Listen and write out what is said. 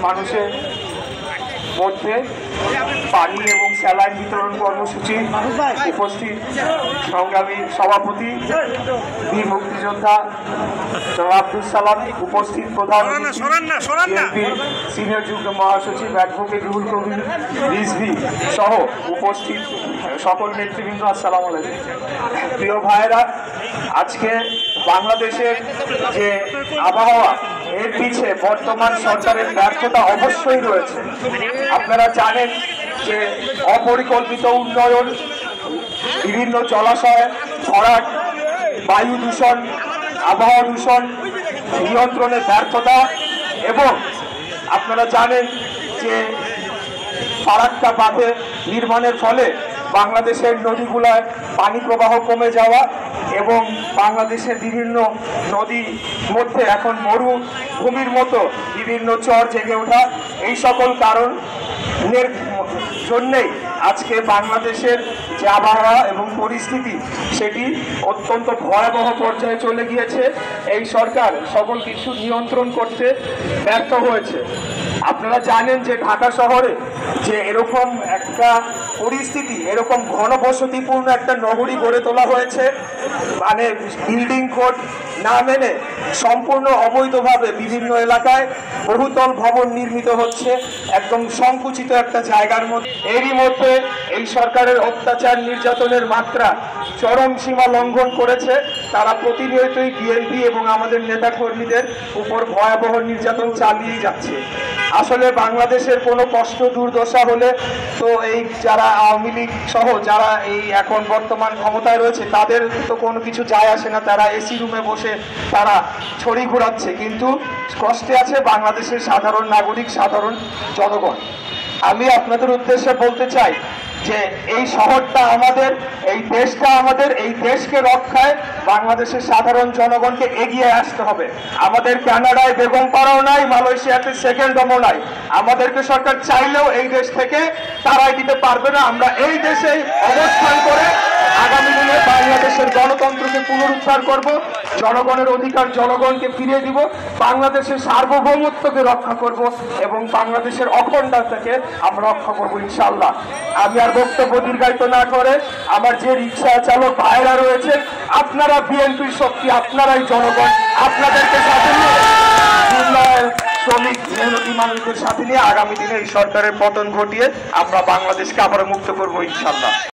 মানুষের মধ্যে পানি এবং স্যালাইন বিতরণ কর্মসূচি উপস্থিত সংগ্রামী সভাপতি বীর মুক্তিযোদ্ধা জনাব আব্দুল সালাম, উপস্থিত প্রধান সিনিয়র যুগ্ম মহাসচিব অ্যাডভোকেট রুহুল কবির রিজভী সহ উপস্থিত সকল নেতৃবৃন্দ, আসসালামু আলাইকুম। প্রিয় ভাইয়েরা, আজকে বাংলাদেশের যে আবহাওয়া, এর পিছে বর্তমান সরকারের ব্যর্থতা অবশ্যই রয়েছে। আপনারা জানেন যে অপরিকল্পিত উন্নয়ন, বিভিন্ন জলাশয় ভরাট, বায়ু দূষণ, আবহাওয়া দূষণ নিয়ন্ত্রণের ব্যর্থতা, এবং আপনারা জানেন যে ফারাক্কা বাঁধে নির্মাণের ফলে বাংলাদেশের নদীগুলায় পানি প্রবাহ কমে যাওয়া এবং বাংলাদেশের বিভিন্ন নদীর মধ্যে এখন মরুভূমির মতো বিভিন্ন চর জেগে ওঠা, এই সকল কারণের জন্যেই আজকে বাংলাদেশের যে আবহাওয়া এবং পরিস্থিতি সেটি অত্যন্ত ভয়াবহ পর্যায়ে চলে গিয়েছে। এই সরকার সকল কিছু নিয়ন্ত্রণ করতে ব্যর্থ হয়েছে। আপনারা জানেন যে ঢাকা শহরে যে এরকম একটা পরিস্থিতি, এরকম ঘনবসতিপূর্ণ একটা নগরী গড়ে তোলা হয়েছে, মানে বিল্ডিং কোড না মেনে সম্পূর্ণ অবৈধভাবে বিভিন্ন এলাকায় বহুতল ভবন নির্মিত হচ্ছে একদম সংকুচিত একটা জায়গার মধ্যে। এরই মধ্যে এই সরকারের অত্যাচার নির্যাতনের মাত্রা চরম সীমা লঙ্ঘন করেছে। তারা প্রতিনিয়তই বিএনপি এবং আমাদের নেতাকর্মীদের উপর ভয়াবহ নির্যাতন চালিয়ে যাচ্ছে। আসলে বাংলাদেশের কোনো কষ্ট দুর্দশা হলে তো এই যারা আওয়ামী লীগ সহ যারা এই এখন বর্তমান ক্ষমতায় রয়েছে তাদের তো কোনো কিছু যায় আসে না, তারা এসি রুমে বসে তারা ছড়ি ঘোরাচ্ছে, কিন্তু কষ্টে আছে বাংলাদেশের সাধারণ নাগরিক, সাধারণ জনগণ। আমি আপনাদের উদ্দেশ্যে বলতে চাই যে এই শহরটা আমাদের, এই দেশটা আমাদের, এই দেশকে রক্ষায় বাংলাদেশের সাধারণ জনগণকে এগিয়ে আসতে হবে। আমাদের কানাডায় বেগমপাড়াও নাই, মালয়েশিয়াতে সেকেন্ডমও নাই। আমাদেরকে সরকার চাইলেও এই দেশ থেকে তারাই দিতে পারবে না। আমরা এই দেশেই অবস্থান করে আগামী দিনে বাংলাদেশের গণতন্ত্রকে পুনরুদ্ধার করব, জনগণের অধিকার জনগণকে ফিরিয়ে দিব, বাংলাদেশের সার্বভৌমত্বকে রক্ষা করব এবং বাংলাদেশের অখণ্ডতাকে আমরা রক্ষা করব ইনশাআল্লাহ। আমি আর বক্তব্য দীর্ঘায়িত না করে আমার যে রিক্সা চালক ভাইরা রয়েছে, আপনারা বিএনপির শক্তি, আপনারাই জনগণ, আপনাদেরকে সাথে নিয়ে উন্নয়ন, শ্রমিক, মেহনতি মানুষদের সাথে নিয়ে আগামী দিনে এই সরকারের পতন ঘটিয়ে আমরা বাংলাদেশকে আবার মুক্ত করবো ইনশাআল্লাহ।